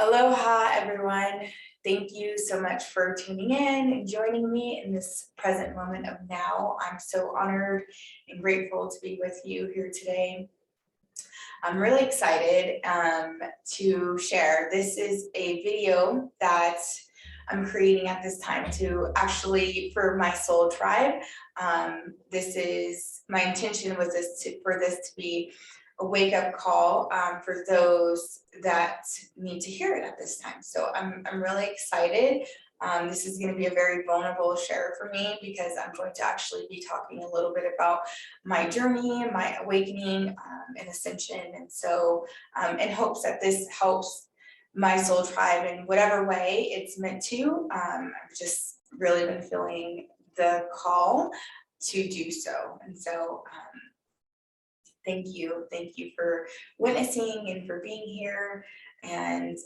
Aloha, everyone. Thank you so much for tuning in and joining me in this present moment of now. I'm so honored and grateful to be with you here today. I'm really excited to share. This is a video that I'm creating at this time to actually for my soul tribe. This is my intention was for this to be a wake up call for those that need to hear it at this time. So I'm really excited. This is going to be a very vulnerable share for me because I'm going to actually be talking a little bit about my journey, my awakening and ascension. And so in hopes that this helps my soul tribe in whatever way it's meant to. I've just really been feeling the call to do so. And so thank you for witnessing and for being here. And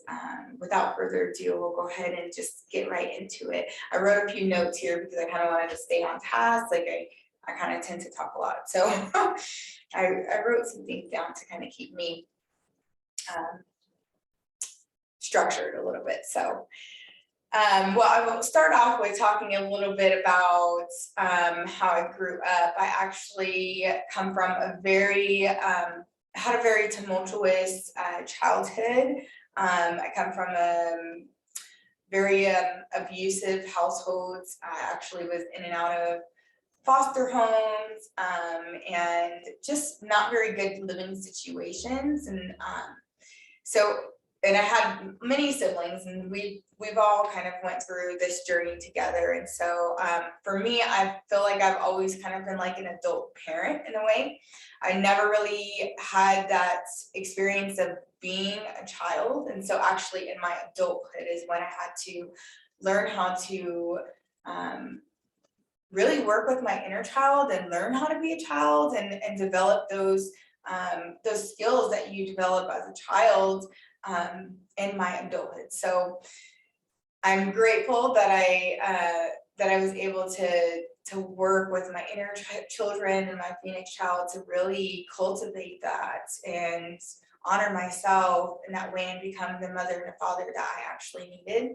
without further ado, we'll go ahead and just get right into it. I wrote a few notes here because I kind of wanted to stay on task. Like I kind of tend to talk a lot. So I wrote some things down to kind of keep me structured a little bit. So well, I will start off with talking a little bit about how I grew up. I actually come from a had a very tumultuous childhood. I come from a very abusive households. I actually was in and out of foster homes and just not very good living situations. And and I had many siblings, and we've all kind of went through this journey together. And so for me, I feel like I've always kind of been like an adult parent in a way. I never really had that experience of being a child. And so actually in my adulthood is when I had to learn how to really work with my inner child and learn how to be a child and develop those skills that you develop as a child in my adulthood. So I'm grateful that I was able to work with my inner children and my Phoenix child to really cultivate that and honor myself in that way and become the mother and the father that I actually needed.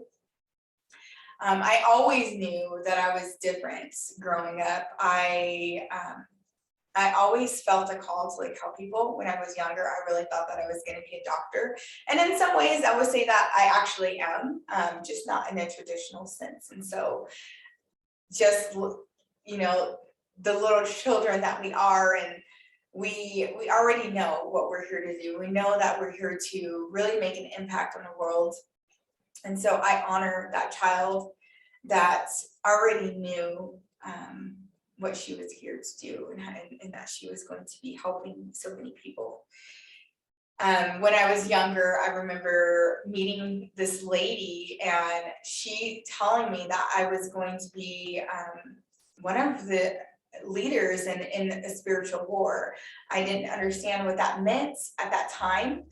I always knew that I was different growing up. I always felt a call to like help people. When I was younger, I really thought that I was going to be a doctor. And in some ways, I would say that I actually am, just not in a traditional sense. And so just, you know, the little children that we are, and we already know what we're here to do. We know that we're here to really make an impact on the world. And so I honor that child that already knew what she was here to do and that she was going to be helping so many people. When I was younger, I remember meeting this lady and she telling me that I was going to be one of the leaders in a spiritual war. I didn't understand what that meant at that time.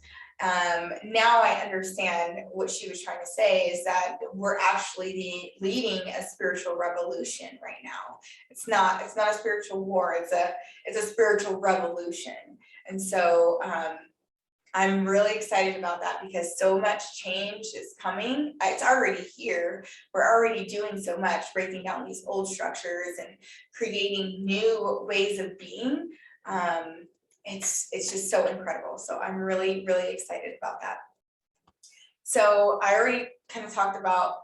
Now I understand what she was trying to say is that we're actually leading a spiritual revolution right now. It's not a spiritual war. It's a spiritual revolution. And so I'm really excited about that because so much change is coming. It's already here. We're already doing so much, breaking down these old structures and creating new ways of being. It's just so incredible. So I'm really, really excited about that. So I already kind of talked about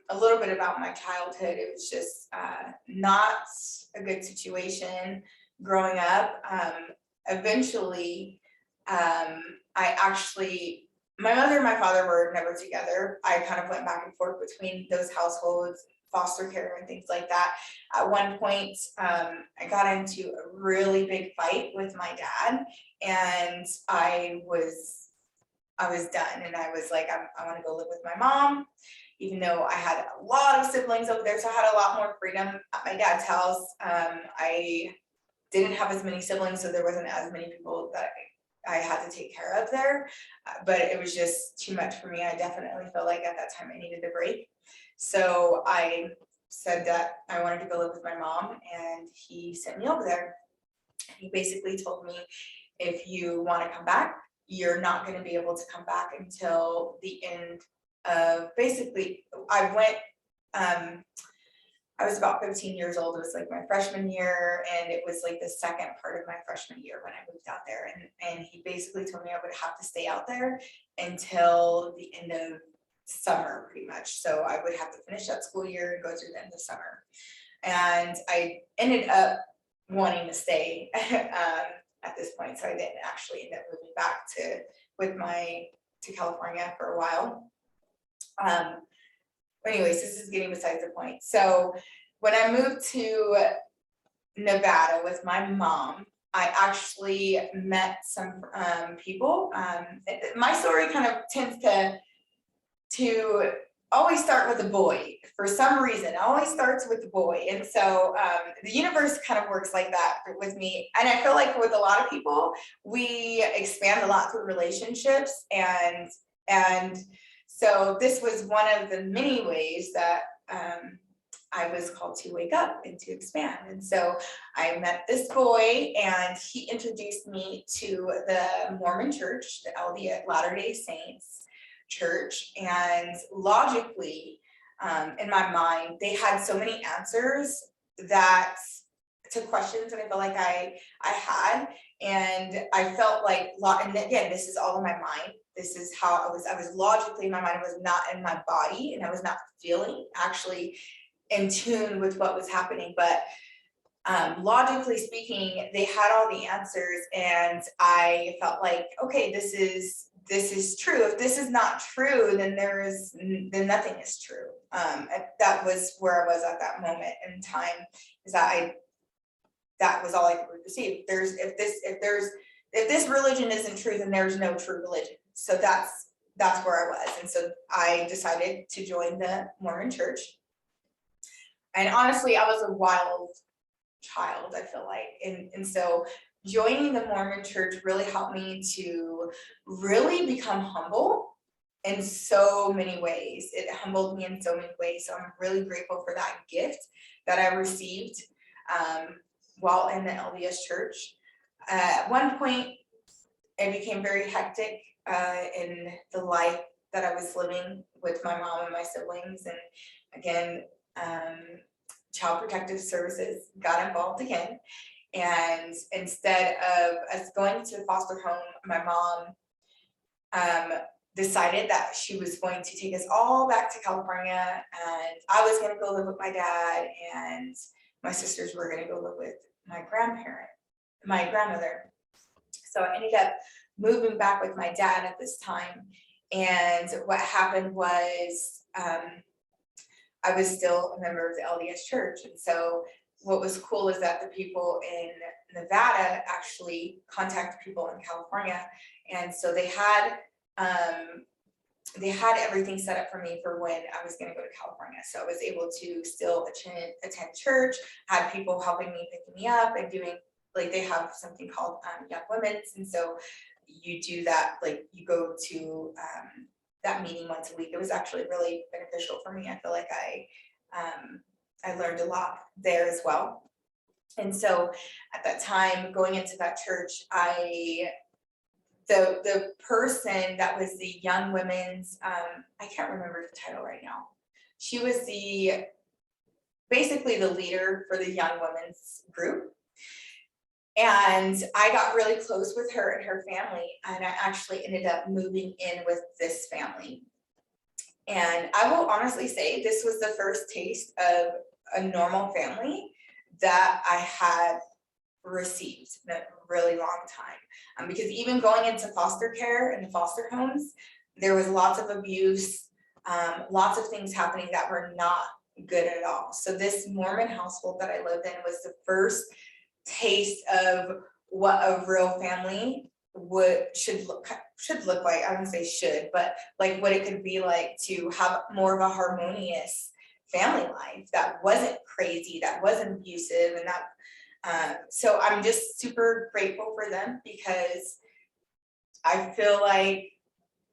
a little bit about my childhood. It was just not a good situation growing up. Eventually, my mother and my father were never together. I kind of went back and forth between those households, foster care and things like that. At one point, I got into a really big fight with my dad, and I was done. And I was like, I want to go live with my mom, even though I had a lot of siblings over there. So I had a lot more freedom at my dad's house. I didn't have as many siblings, so there wasn't as many people that I had to take care of there, but it was just too much for me. I definitely felt like at that time I needed a break. So I said that I wanted to go live with my mom, and he sent me over there. He basically told me, if you want to come back, you're not going to be able to come back until the end of, basically, I was about 15 years old. It was like my freshman year, and it was like the second part of my freshman year when I moved out there. And he basically told me I would have to stay out there until the end of summer, pretty much. So I would have to finish that school year and go through the end of summer. And I ended up wanting to stay at this point. So I didn't actually end up moving back to California for a while. Anyways, this is getting besides the point. So when I moved to Nevada with my mom, I actually met some people. My story kind of tends to always start with a boy for some reason. It always starts with the boy. And so the universe kind of works like that with me. And I feel like with a lot of people, we expand a lot through relationships. And so this was one of the many ways that I was called to wake up and to expand. And so I met this boy, and he introduced me to the Mormon church, the LDS Latter-day Saints church. And logically, in my mind, they had so many answers that to questions that I felt like I had. And I felt like, and again, this is all in my mind. This is how I was logically in my mind. I was not in my body, and I was not feeling actually in tune with what was happening. But logically speaking, they had all the answers, and I felt like, okay, this is true. If this is not true, then then nothing is true. That was where I was at that moment in time, is that was all I could receive. If this religion isn't true, then there's no true religion. So that's where I was. And so I decided to join the Mormon church. And honestly, I was a wild child, I feel like. And so joining the Mormon church really helped me to really become humble in so many ways. It humbled me in so many ways. So I'm really grateful for that gift that I received while in the LDS church. At one point, it became very hectic in the life that I was living with my mom and my siblings. And again, Child Protective Services got involved again. And instead of us going to the foster home, my mom decided that she was going to take us all back to California, and I was going to go live with my dad, and my sisters were going to go live with my grandmother. So I ended up moving back with my dad at this time. And what happened was I was still a member of the LDS church. And so what was cool is that the people in Nevada actually contacted people in California. And so they had everything set up for me for when I was going to go to California. So I was able to still attend church, had people helping me, picking me up, and doing, like, they have something called Young Women's. And so you do that, like you go to that meeting once a week. It was actually really beneficial for me. I feel like I learned a lot there as well. And so at that time, going into that church, the person that was the Young Women's, I can't remember the title right now. She was basically the leader for the Young Women's group. And I got really close with her and her family, and I actually ended up moving in with this family. And I will honestly say this was the first taste of a normal family that I had received in a really long time. Because even going into foster care and the foster homes, there was lots of abuse, lots of things happening that were not good at all. So this Mormon household that I lived in was the first taste of what a real family should look like. I wouldn't say should, but like what it could be like to have more of a harmonious family life that wasn't crazy, that wasn't abusive, and that so I'm just super grateful for them, because I feel like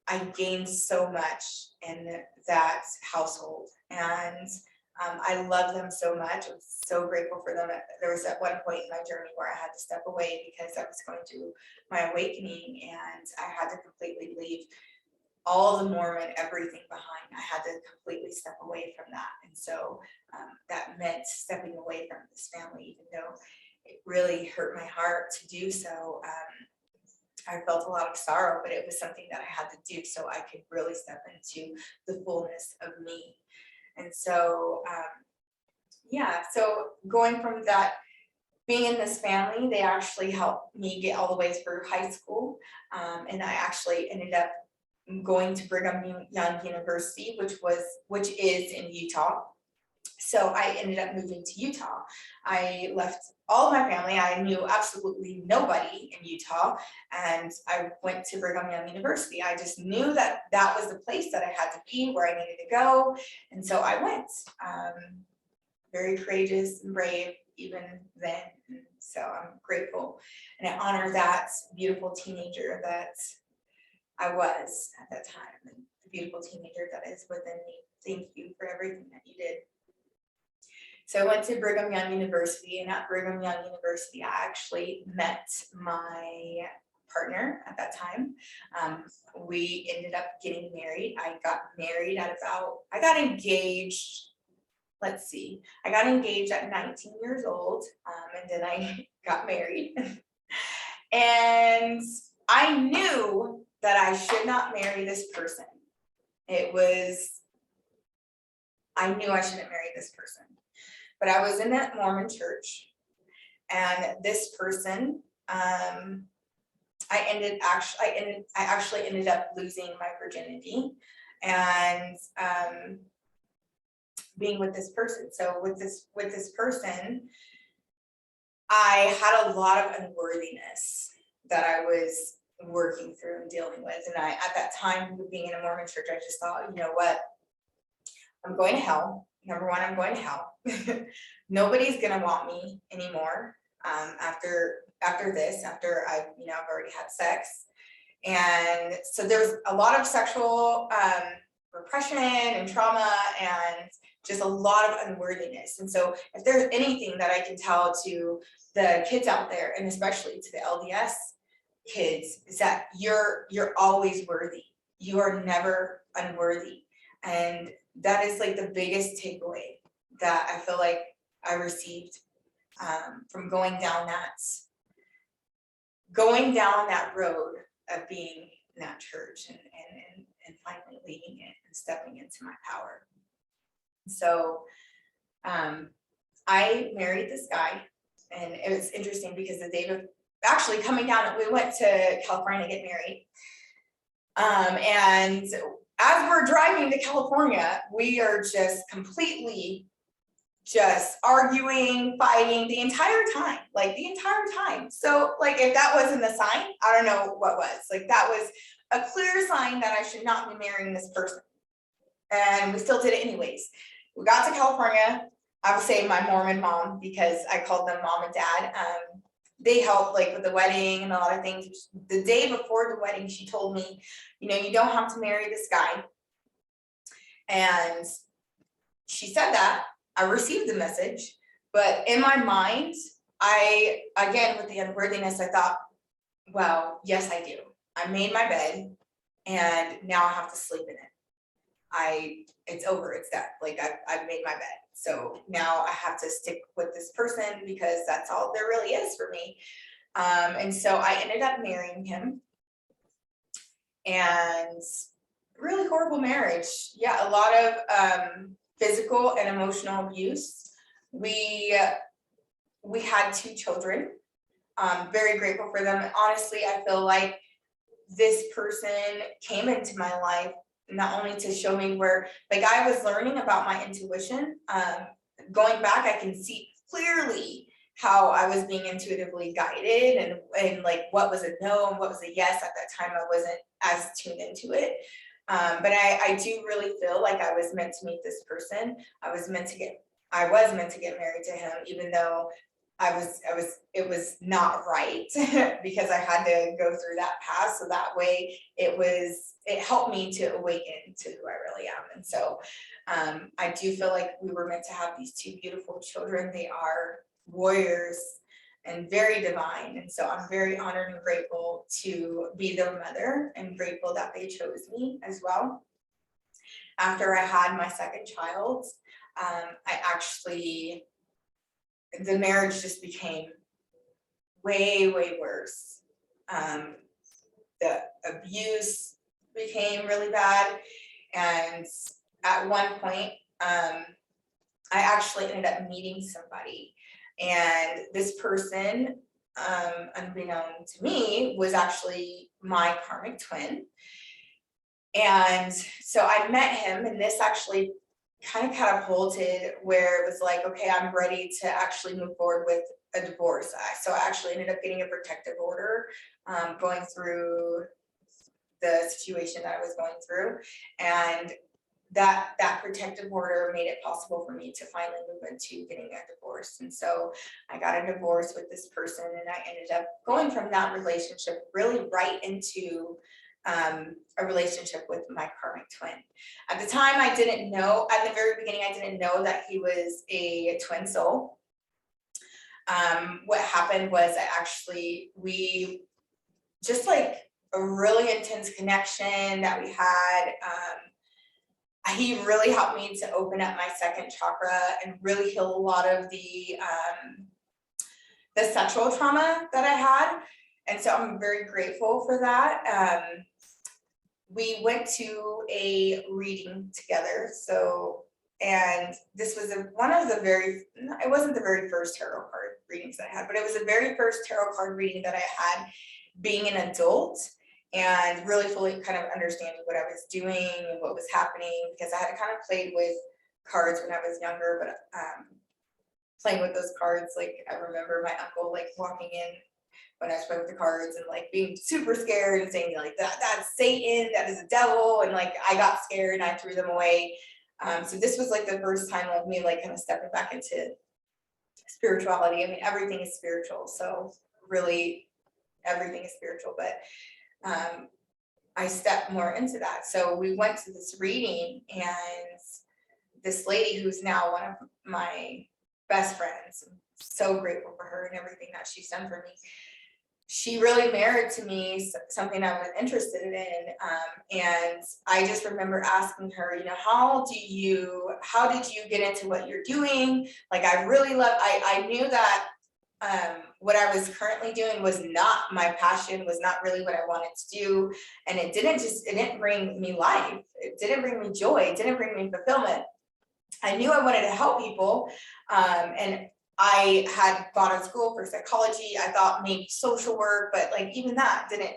I gained so much in that household. And I love them so much. I'm so grateful for them. There was at one point in my journey where I had to step away because I was going through my awakening, and I had to completely leave all the Mormon everything behind. I had to completely step away from that. And so that meant stepping away from this family, even though it really hurt my heart to do so. I felt a lot of sorrow, but it was something that I had to do so I could really step into the fullness of me. And so, yeah, so going from that, being in this family, they actually helped me get all the way through high school. And I actually ended up going to Brigham Young University, which is in Utah. So I ended up moving to Utah. I left all of my family. I knew absolutely nobody in Utah, and I went to Brigham Young University. I just knew that that was the place that I had to be, where I needed to go, and so I went. Very courageous and brave even then. And so I'm grateful, and I honor that beautiful teenager that I was at that time, and the beautiful teenager that is within me. Thank you for everything that you did. So I went to Brigham Young University, and at Brigham Young University, I actually met my partner at that time. We ended up getting married. I got engaged, let's see, I got engaged at 19 years old, and then I got married. And I knew that I should not marry this person. I knew I shouldn't marry this person. But I was in that Mormon church, and this person, I actually ended up losing my virginity and being with this person. So with this person, I had a lot of unworthiness that I was working through and dealing with. And at that time, being in a Mormon church, I just thought, you know what, I'm going to hell. Number one, I'm going to hell. Nobody's gonna want me anymore after this, after I've already had sex. And so there's a lot of sexual repression and trauma, and just a lot of unworthiness. And so if there's anything that I can tell to the kids out there, and especially to the LDS kids, is that you're always worthy. You are never unworthy. And that is like the biggest takeaway that I feel like I received from going down that road of being in that church and finally leaving it and stepping into my power. So I married this guy, and it was interesting because the day of actually coming down, we went to California to get married. And as we're driving to California, we are just completely just arguing, fighting the entire time. So like, if that wasn't a sign, I don't know what was. Like, that was a clear sign that I should not be marrying this person. And we still did it anyways. We got to California. I would say my Mormon mom, because I called them mom and dad. They helped like with the wedding and a lot of things. The day before the wedding, she told me, you don't have to marry this guy. And she said that. I received the message, but in my mind, again, with the unworthiness, I thought, well, yes, I do. I made my bed, and now I have to sleep in it. It's over, it's done. Like, I've made my bed. So now I have to stick with this person because that's all there really is for me. And so I ended up marrying him, and really horrible marriage. Yeah, a lot of physical and emotional abuse. We had 2 children. Very grateful for them. Honestly, I feel like this person came into my life not only to show me where, like, I was learning about my intuition. Going back, I can see clearly how I was being intuitively guided, and like what was a no and what was a yes. At that time, I wasn't as tuned into it. But I do really feel like I was meant to meet this person. I was meant to get married to him, even though it was not right because I had to go through that path. So that way it helped me to awaken to who I really am. And so I do feel like we were meant to have these two beautiful children. They are warriors and very divine. And so I'm very honored and grateful to be their mother, and grateful that they chose me as well. After I had my second child, the marriage just became way, way worse. The abuse became really bad. And at one point, I actually ended up meeting somebody. And this person, unbeknown to me, was actually my karmic twin. And so I met him, and this actually kind of catapulted where it was like, okay, I'm ready to actually move forward with a divorce. So I actually ended up getting a protective order, going through the situation that I was going through. And that protective order made it possible for me to finally move into getting a divorce. And so I got a divorce with this person, and I ended up going from that relationship really right into a relationship with my karmic twin. At the time, I didn't know, at the very beginning, I didn't know that he was a twin soul. What happened was we just like a really intense connection that we had. He really helped me to open up my second chakra and really heal a lot of the sexual trauma that I had. And so I'm very grateful for that. We went to a reading together. And this was it wasn't the very first tarot card readings that I had, but it was the very first tarot card reading that I had being an adult, and really fully kind of understanding what I was doing and what was happening, because I had kind of played with cards when I was younger, but playing with those cards, like I remember my uncle like walking in when I was playing with the cards and like being super scared and saying like that's Satan, that is a devil, and like I got scared and I threw them away. So this was like the first time of me like kind of stepping back into spirituality. I mean, everything is spiritual, so really everything is spiritual, but I stepped more into that. So we went to this reading, and this lady who's now one of my best friends, I'm so grateful for her and everything that she's done for me. She really mirrored to me something I was interested in. And I just remember asking her, how did you get into what you're doing? Like, I knew that what I was currently doing was not my passion, was not really what I wanted to do. And it didn't bring me life. It didn't bring me joy. It didn't bring me fulfillment. I knew I wanted to help people. And I had gone to school for psychology. I thought maybe social work, but like even that didn't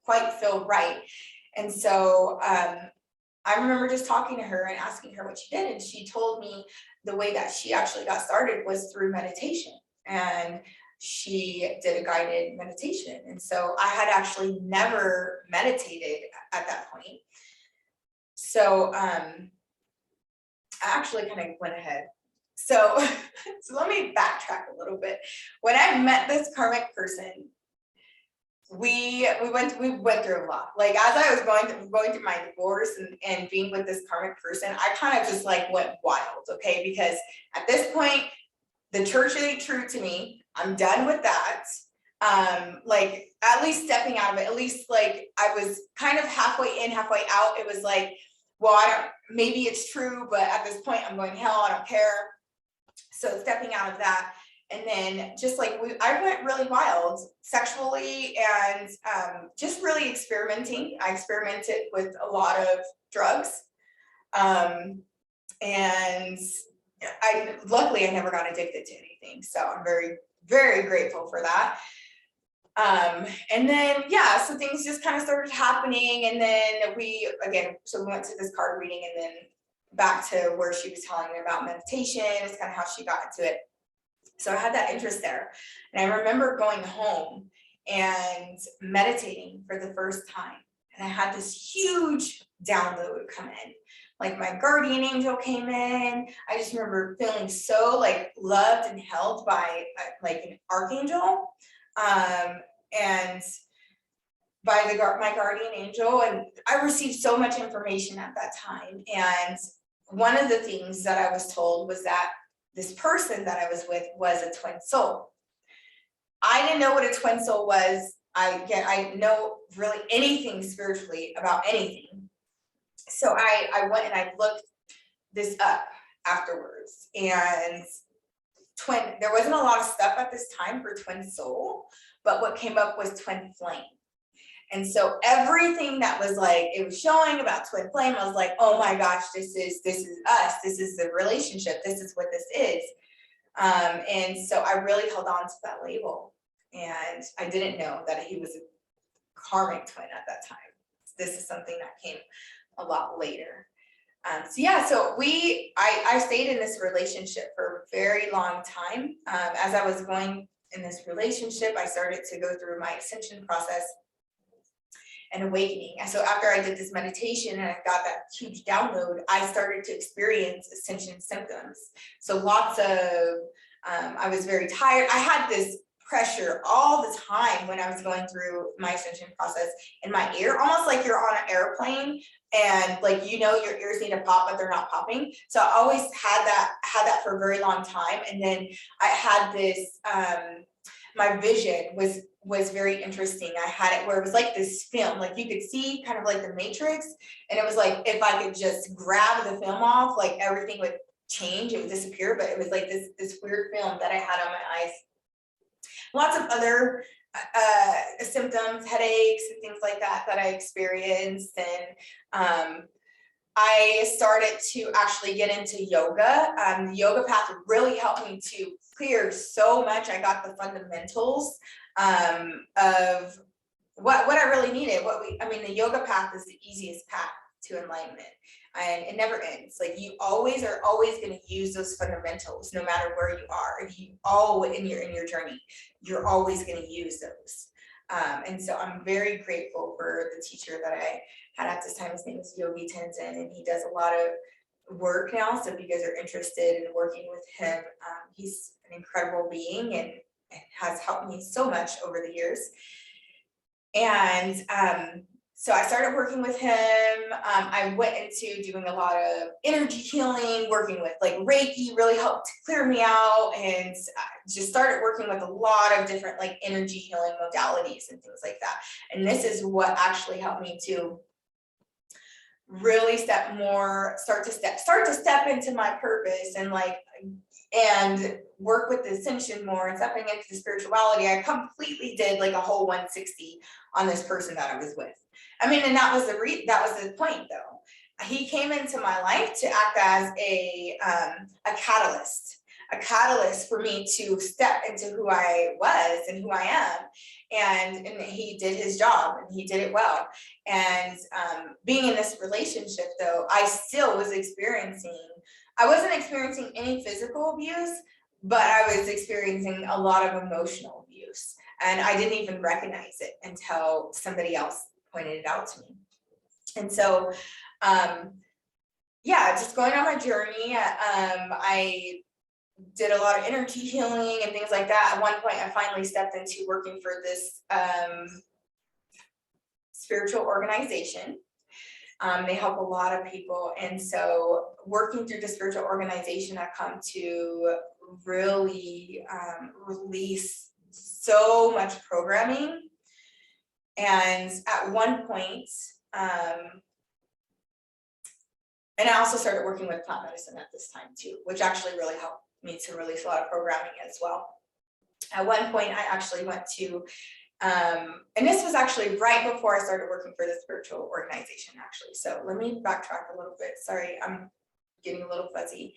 quite feel right. And so I remember just talking to her and asking her what she did. And she told me the way that she actually got started was through meditation. And she did a guided meditation. And so I had actually never meditated at that point. So I actually kind of went ahead. So let me backtrack a little bit. When I met this karmic person, we went through a lot. Like as I was going through my divorce and being with this karmic person, I kind of just like went wild, okay? Because at this point, the church ain't true to me. I'm done with that. Like at least stepping out of it, at least like I was kind of halfway in, halfway out. It was like, well, maybe it's true, but at this point I'm going to hell, I don't care. So stepping out of that. And then just like I went really wild sexually and just really experimenting. I experimented with a lot of drugs. And luckily I never got addicted to anything. So I'm very, very grateful for that. And then, yeah, so things just kind of started happening. And then we went to this card reading, and then back to where she was telling me about meditation is kind of how she got into it. So I had that interest there. And I remember going home and meditating for the first time. And I had this huge download come in like my guardian angel came in. I just remember feeling so like loved and held by like an archangel, and by my guardian angel. And I received so much information at that time. And one of the things that I was told was that this person that I was with was a twin soul. I didn't know what a twin soul was. I know really anything spiritually about anything. So I went and I looked this up afterwards, and there wasn't a lot of stuff at this time for twin soul, but what came up was twin flame. And so everything that was like, it was showing about twin flame, I was like, oh my gosh, this is us. This is the relationship. This is what this is. And so I really held on to that label, and I didn't know that he was a karmic twin at that time. This is something that came a lot later. So I stayed in this relationship for a very long time. As I was going in this relationship, I started to go through my ascension process and awakening. And so after I did this meditation and I got that huge download, I started to experience ascension symptoms. So lots of, I was very tired. I had this pressure all the time when I was going through my ascension process in my ear, almost like you're on an airplane and like, your ears need to pop, but they're not popping. So I always had that for a very long time. And then I had this, my vision was very interesting. I had it where it was like this film, like you could see kind of like the Matrix, and it was like if I could just grab the film off, like everything would change, it would disappear. But it was like this weird film that I had on my eyes. Lots of other symptoms, headaches and things like that I experienced. And I started to actually get into yoga. The yoga path really helped me to clear so much. I got the fundamentals of what I really needed. The yoga path is the easiest path to enlightenment, and it never ends. Like you always are going to use those fundamentals no matter where you are. If you in your journey, you're always going to use those. And so I'm very grateful for the teacher that I had at this time. His name is Yogi Tenzin, and he does a lot of work now. So if you guys are interested in working with him, he's an incredible being and has helped me so much over the years. And so I started working with him. I went into doing a lot of energy healing, working with like Reiki really helped to clear me out, and just started working with a lot of different like energy healing modalities and things like that. And this is what actually helped me to really start to step into my purpose and work with the ascension more and stepping into the spirituality. I completely did like a whole 160 on this person that I was with. And that was the point though. He came into my life to act as a catalyst for me to step into who I was and who I am. And he did his job and he did it well. And being in this relationship though, I wasn't experiencing any physical abuse, but I was experiencing a lot of emotional abuse. And I didn't even recognize it until somebody else pointed it out to me. And so, just going on my journey, I did a lot of energy healing and things like that. At one point, I finally stepped into working for this spiritual organization. They help a lot of people. And so working through the spiritual organization, I've come to really release so much programming. And at one point, and I also started working with plant medicine at this time too, which actually really helped me to release a lot of programming as well. At one point, I actually went to, and this was actually right before I started working for the spiritual organization, actually. So let me backtrack a little bit. Sorry, I'm getting a little fuzzy.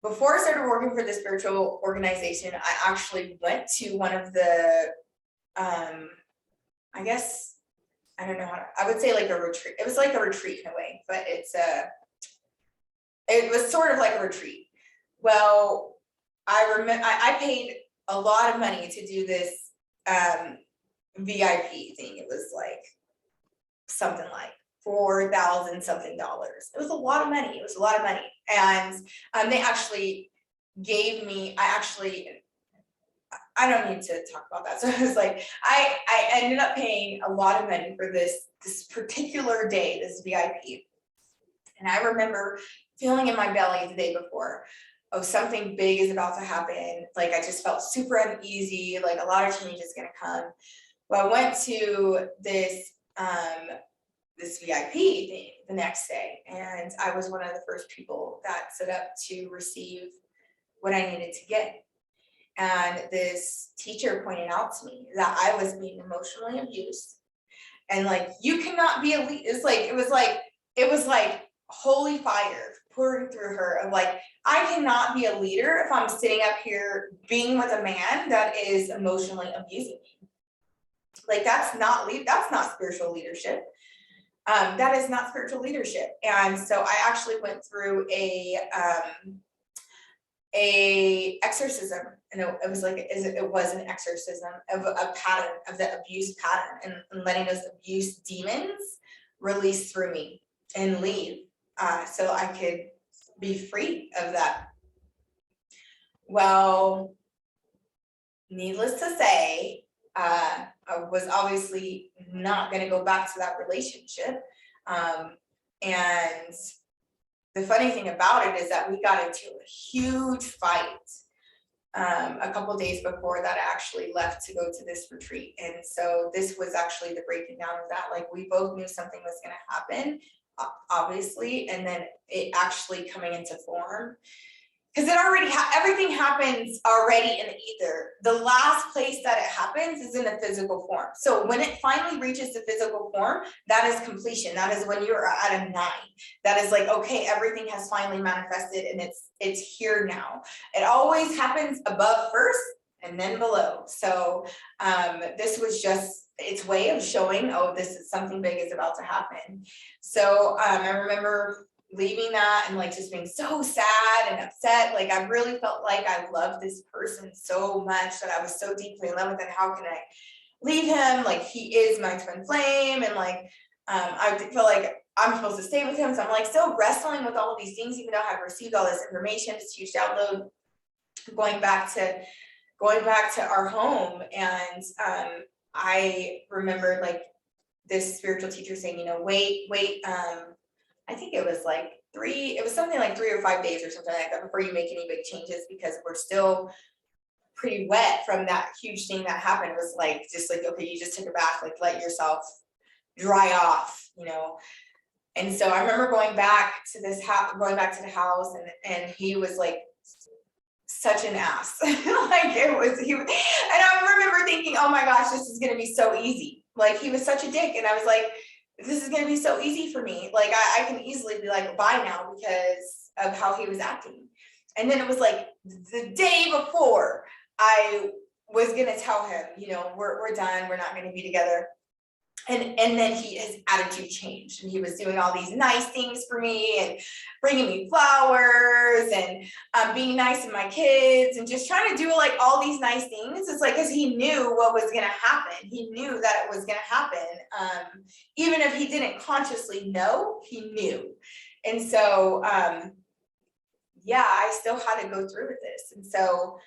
Before I started working for the spiritual organization, I actually went to one of the, I guess, I don't know I would say like a retreat. It was like a retreat in a way, but it was sort of like a retreat. Well, I remember I paid a lot of money to do this VIP thing. It was like something like $4,000 something. It was a lot of money. It was a lot of money. And they actually gave me, I don't need to talk about that. So it was like, I ended up paying a lot of money for this particular day, this VIP. And I remember feeling in my belly the day before, oh, something big is about to happen. Like I just felt super uneasy, like a lot of change is gonna come. Well, I went to this VIP thing the next day, and I was one of the first people that set up to receive what I needed to get. And this teacher pointed out to me that I was being emotionally abused. And like, you cannot be a lead. It was like holy fire pouring through her of like, I cannot be a leader if I'm sitting up here being with a man that is emotionally abusing me. Like that's not spiritual leadership. That is not spiritual leadership. And so I actually went through a exorcism, and it was an exorcism of a pattern of the abuse pattern, and letting those abuse demons release through me and leave, so I could be free of that. Well, needless to say, I was obviously not going to go back to that relationship, and the funny thing about it is that we got into a huge fight a couple of days before that I actually left to go to this retreat. And so this was actually the breaking down of that. Like we both knew something was going to happen, obviously, and then it actually coming into form. Because it already everything happens already in the ether. The last place that it happens is in the physical form. So when it finally reaches the physical form, that is completion. That is when you're at a 9. That is like, okay, everything has finally manifested and it's here now. It always happens above first and then below. So this was just its way of showing, oh, this is something big is about to happen. So I remember leaving that and like just being so sad and upset. Like I really felt like I loved this person so much, that I was so deeply in love with him. How can I leave him? Like he is my twin flame, and like I feel like I'm supposed to stay with him. So I'm like still wrestling with all of these things, even though I have received all this information, this huge download, going back to our home. And I remember like this spiritual teacher saying, wait, I think it was something like 3 or 5 days or something like that before you make any big changes, because we're still pretty wet from that huge thing that happened. It was like, just like, okay, you just took a bath, like let yourself dry off, And so I remember going back to the house, and he was like such an ass. And I remember thinking, oh my gosh, this is going to be so easy. Like he was such a dick. And I was like, this is going to be so easy for me. Like I can easily be like, bye now, because of how he was acting. And then it was like the day before I was going to tell him, we're done. We're not going to be together. And then his attitude changed, and he was doing all these nice things for me and bringing me flowers and being nice to my kids and just trying to do like all these nice things. It's like, because he knew what was going to happen. He knew that it was going to happen. Even if he didn't consciously know, he knew. And so, I still had to go through with this. And so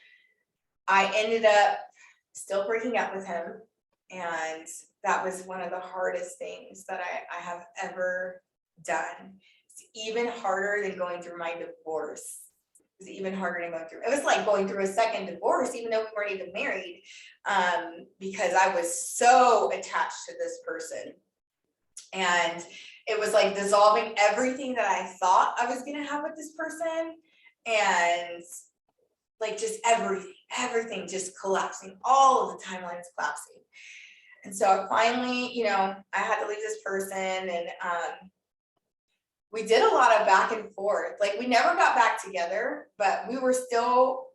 I ended up still breaking up with him. And that was one of the hardest things that I have ever done. It's even harder than going through my divorce. It was even harder than going through. It was like going through a second divorce, even though we weren't even married, because I was so attached to this person. And it was like dissolving everything that I thought I was going to have with this person. And like just everything just collapsing, all of the timelines collapsing. And so finally, I had to leave this person, and we did a lot of back and forth. Like we never got back together, but we were still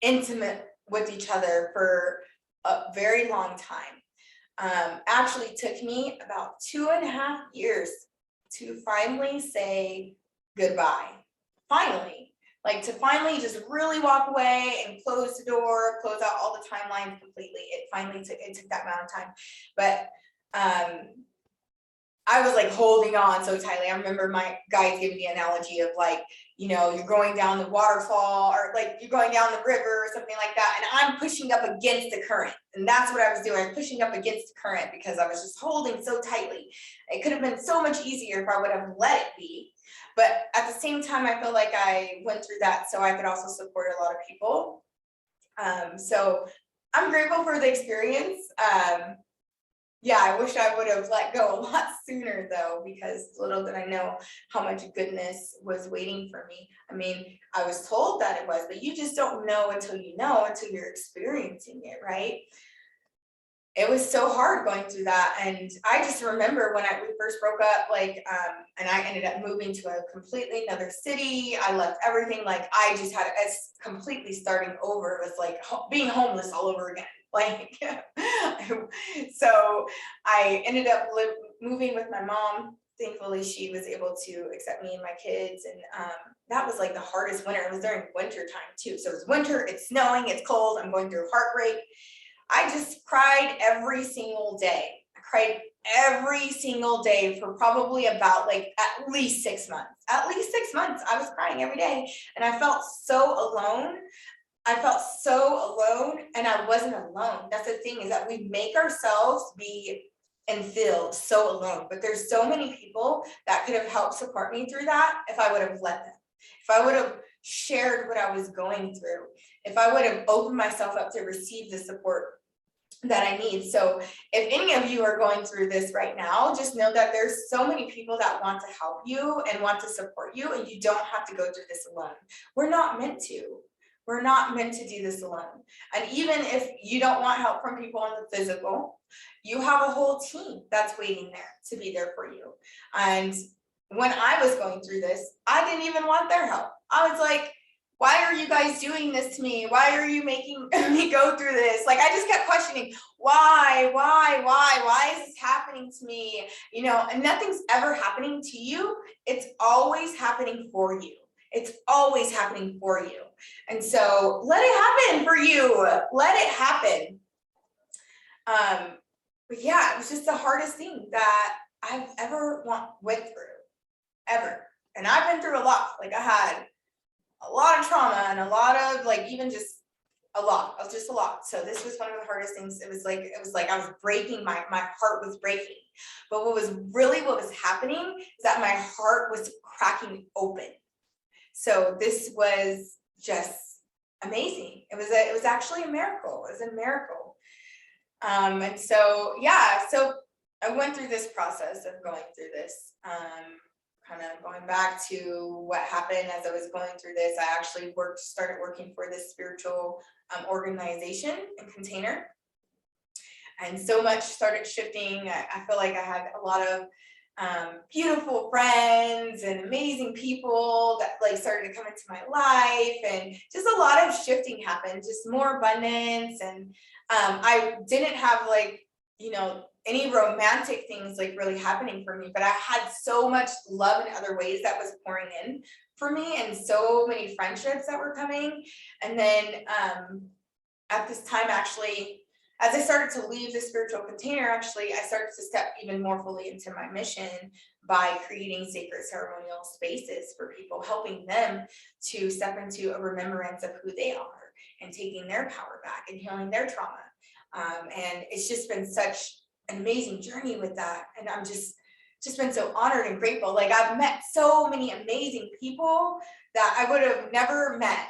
intimate with each other for a very long time. Actually took me about 2.5 years to finally say goodbye. Finally. Like to finally just really walk away and close the door, close out all the timelines completely. It took that amount of time. But I was like holding on so tightly. I remember my guides giving the analogy of like, you know, you're going down the waterfall or like you're going down the river or something like that. And I'm pushing up against the current. And that's what I was doing. I was pushing up against the current because I was just holding so tightly. It could have been so much easier if I would have let it be. But at the same time, I feel like I went through that so I could also support a lot of people. So I'm grateful for the experience. Yeah, I wish I would have let go a lot sooner though, because little did I know how much goodness was waiting for me. I mean, I was told that it was, but you just don't know, until you're experiencing it, right? It was so hard going through that. And I just remember when we first broke up, like, and I ended up moving to a completely another city. I left everything. Like I just had it's completely starting over. It was like being homeless all over again. Like, so I ended up moving with my mom. Thankfully, she was able to accept me and my kids. And that was like the hardest winter. It was during winter time too. So it was winter, it's snowing, it's cold. I'm going through heartbreak. I just cried every single day. I cried every single day for probably about like at least 6 months. At least 6 months, I was crying every day. And I felt so alone. I felt so alone, and I wasn't alone. That's the thing, is that we make ourselves be and feel so alone. But there's so many people that could have helped support me through that if I would have let them. If I would have shared what I was going through, if I would have opened myself up to receive the support that I need. So if any of you are going through this right now, just know that there's so many people that want to help you and want to support you, and you don't have to go through this alone. We're not meant to. We're not meant to do this alone. And even if you don't want help from people on the physical, you have a whole team that's waiting there to be there for you. And when I was going through this, I didn't even want their help. I was like, why are you guys doing this to me? Why are you making me go through this? Like, I just kept questioning, why is this happening to me? You know, and nothing's ever happening to you. It's always happening for you. It's always happening for you. And so let it happen for you. Let it happen. But yeah, it was just the hardest thing that I've ever went through, ever. And I've been through a lot. Like, I had a lot of trauma and a lot of like, even just a lot. So this was one of the hardest things. It was like I was breaking, my heart was breaking. But what was happening is that my heart was cracking open. So this was just amazing. It was actually a miracle. It was a miracle. And so, yeah, so I went through this process of going through this, kind of going back to what happened as I was going through this. I actually started working for this spiritual organization and container. And so much started shifting. I feel like I had a lot of beautiful friends and amazing people that like started to come into my life, and just a lot of shifting happened, just more abundance. And I didn't have like, you know, any romantic things like really happening for me, but I had so much love in other ways that was pouring in for me, and so many friendships that were coming. And then at this time, actually, as I started to leave the spiritual container, actually, I started to step even more fully into my mission by creating sacred ceremonial spaces for people, helping them to step into a remembrance of who they are and taking their power back and healing their trauma. And it's just been such an amazing journey with that. And I'm just been so honored and grateful. Like, I've met so many amazing people that I would have never met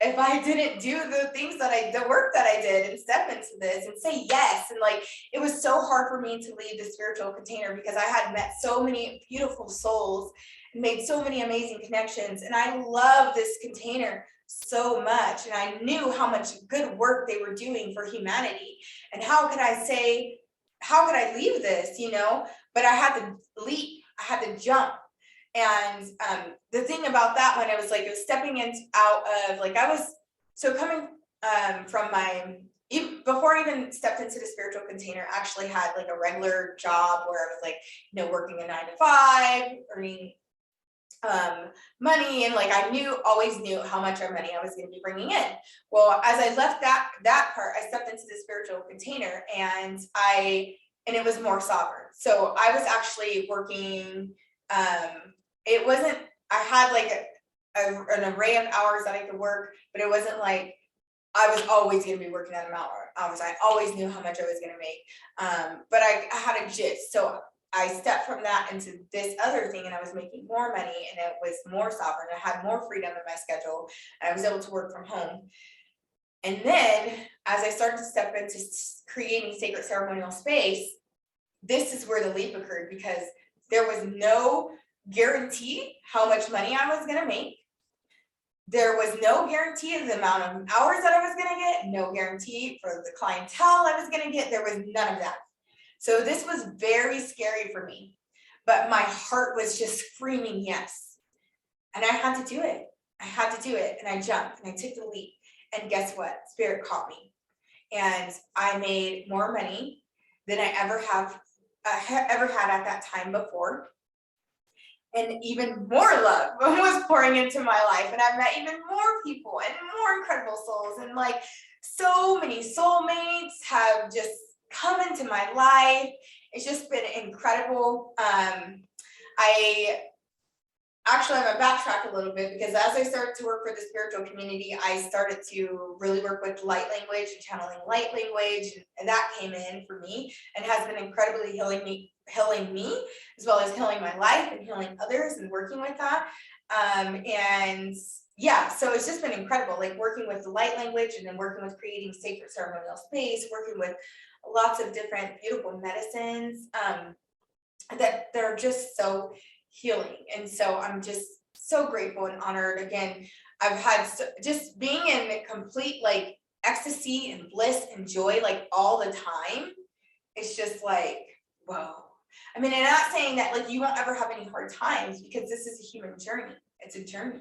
if I didn't do the work that I did and step into this and say yes. And like, it was so hard for me to leave the spiritual container because I had met so many beautiful souls and made so many amazing connections. And I love this container so much. And I knew how much good work they were doing for humanity. And how could I leave this, you know? But I had to leap, I had to jump. And the thing about that one, it was stepping out of, like, I was so coming from before I even stepped into the spiritual container, I actually had like a regular job where I was like, you know, working a 9 to 5, earning money, and like I always knew how much money I was going to be bringing in. Well, as I left that part, I stepped into the spiritual container, and I and it was more sovereign. So I was actually working, it wasn't, I had like an array of hours that I could work, but it wasn't like I was always gonna be working that amount of hours. I always knew how much I was gonna make. But I had a gist. So I stepped from that into this other thing, and I was making more money, and it was more sovereign. I had more freedom in my schedule, and I was able to work from home. And then as I started to step into creating sacred ceremonial space, this is where the leap occurred, because there was no guarantee how much money I was gonna make. There was no guarantee of the amount of hours that I was gonna get, no guarantee for the clientele I was gonna get. There was none of that. So this was very scary for me, but my heart was just screaming yes. And I had to do it. I had to do it. And I jumped and I took the leap. And guess what? Spirit caught me. And I made more money than I ever had at that time before. And even more love was pouring into my life. And I met even more people and more incredible souls. And like so many soulmates have just come into my life. It's just been incredible. I'm gonna backtrack a little bit, because as I started to work for the spiritual community, I started to really work with light language and channeling light language, and that came in for me and has been incredibly healing me, as well as healing my life and healing others and working with that. And yeah, so it's just been incredible, like working with the light language and then working with creating sacred ceremonial space, working with lots of different beautiful medicines that they're just so healing. And so I'm just so grateful and honored. Again, I've had just being in complete like ecstasy and bliss and joy like all the time. It's just like, whoa. I mean, I'm not saying that like you won't ever have any hard times, because this is a human journey. It's a journey,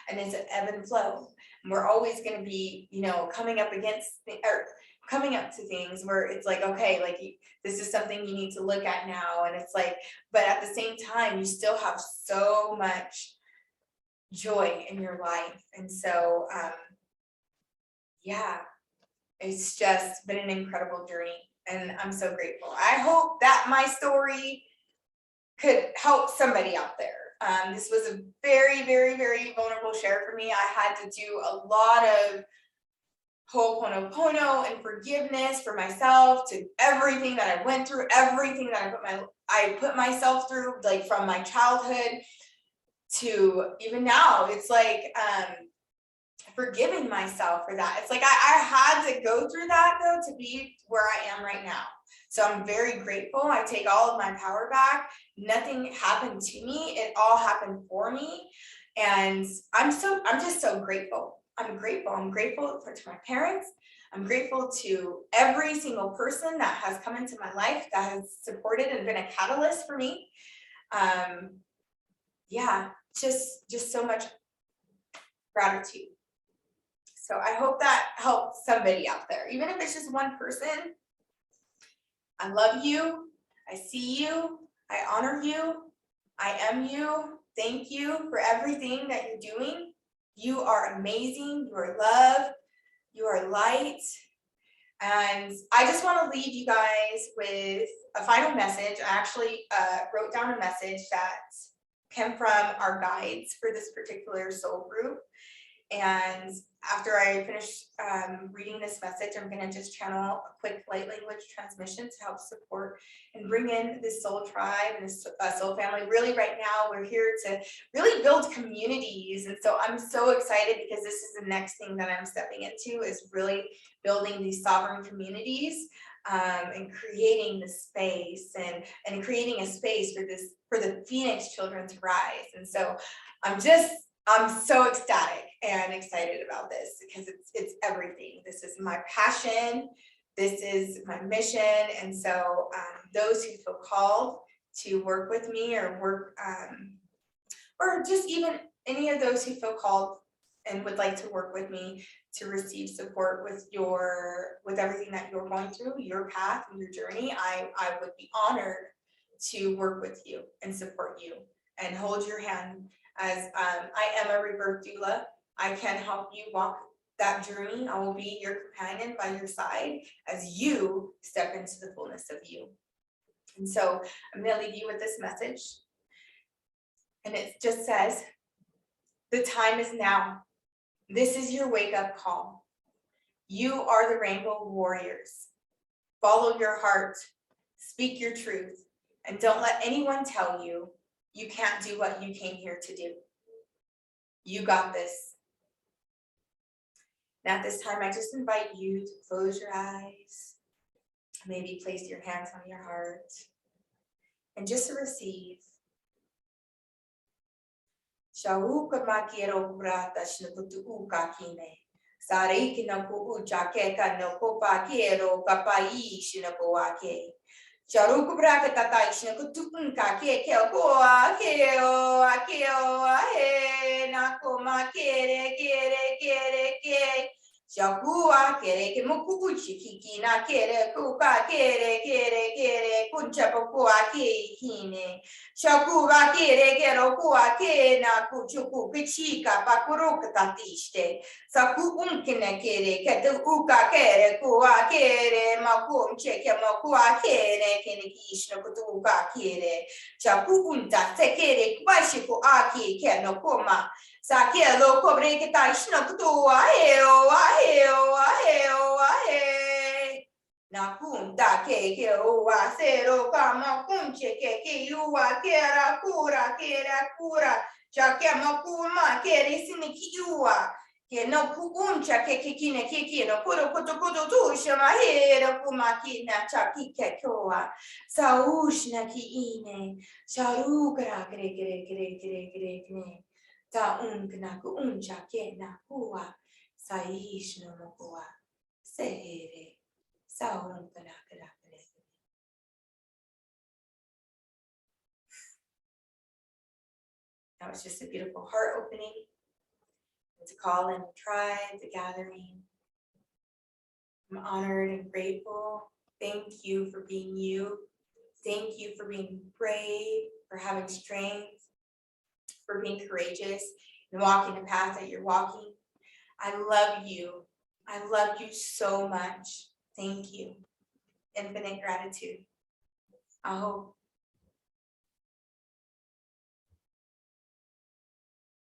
and it's an ebb and flow. And we're always going to be, coming up against or coming up to things where it's like, okay, like this is something you need to look at now. And it's like, but at the same time, you still have so much joy in your life. And so, yeah, it's just been an incredible journey, and I'm so grateful. I hope that my story could help somebody out there. This was a very, very, very vulnerable share for me. I had to do a lot of ho'oponopono and forgiveness for myself, to everything that I went through, everything that I put myself through, like from my childhood to even now. It's like forgiving myself for that. It's like I had to go through that though to be where I am right now. So I'm very grateful. I take all of my power back. Nothing happened to me. It all happened for me. And I'm just so grateful. I'm grateful. I'm grateful to my parents. I'm grateful to every single person that has come into my life, that has supported and been a catalyst for me. Yeah, just so much gratitude. So I hope that helps somebody out there, even if it's just one person. I love you. I see you. I honor you. I am you. Thank you for everything that you're doing. You are amazing. You are love. You are light. And I just want to leave you guys with a final message. I actually wrote down a message that came from our guides for this particular soul group. And after I finish reading this message, I'm going to just channel a quick light language transmission to help support and bring in this soul tribe and this soul family. Really, right now, we're here to really build communities. And so I'm so excited, because this is the next thing that I'm stepping into, is really building these sovereign communities and creating the space and creating a space for the Phoenix children to rise. And so I'm so ecstatic and excited about this, because it's everything. This is my passion. This is my mission. And so those who feel called to work with me or just even any of those who feel called and would like to work with me to receive support with everything that you're going through, your path and your journey, I would be honored to work with you and support you and hold your hand, as I am a rebirth doula. I can help you walk that journey. I will be your companion by your side as you step into the fullness of you. And so I'm going to leave you with this message. And it just says, the time is now. This is your wake-up call. You are the rainbow warriors. Follow your heart, speak your truth, and don't let anyone tell you you can't do what you came here to do. You got this. And at this time, I just invite you to close your eyes, maybe place your hands on your heart, and just receive. Shauka makiero brata shnukutu uka kine. Sariki no ku ucha keka no kopa kiero kapai shnukuake. Sharuku braka tatai shnukutu unka keke oa keo akeo ahe nakoma kere kere kere ke. Shakua kere ke moku uchi kiki na kere kuka kere kere kere kuncha pokua ke hine. Shakura kere kero kua ke na kuchuku kichika pakuruka tatiste. Saku unkine kere ketu uka kere kua kere makum cheke makua kere kene kishno kutuka kere. Shaku unta se kere kwashiku aki ke no koma. Sakelo kobre ke taishno kutu aheo aheo aheo ahe. Nakunda ke oa sero kama kunche ke uwa kera kura chake makuma kere siniki uwa ke no kuncha ke kine no kuro kuto tu shama hera kuma kina chaki ke koa saushna ki ine sharugra gre ta unkna ku uncha ke na kuwa saishno mokuwa sehere. That was just a beautiful heart opening. It's a call in the tribe, the gathering. I'm honored and grateful. Thank you for being you. Thank you for being brave, for having strength, for being courageous and walking the path that you're walking. I love you. I love you so much. Thank you. Infinite gratitude. Aho.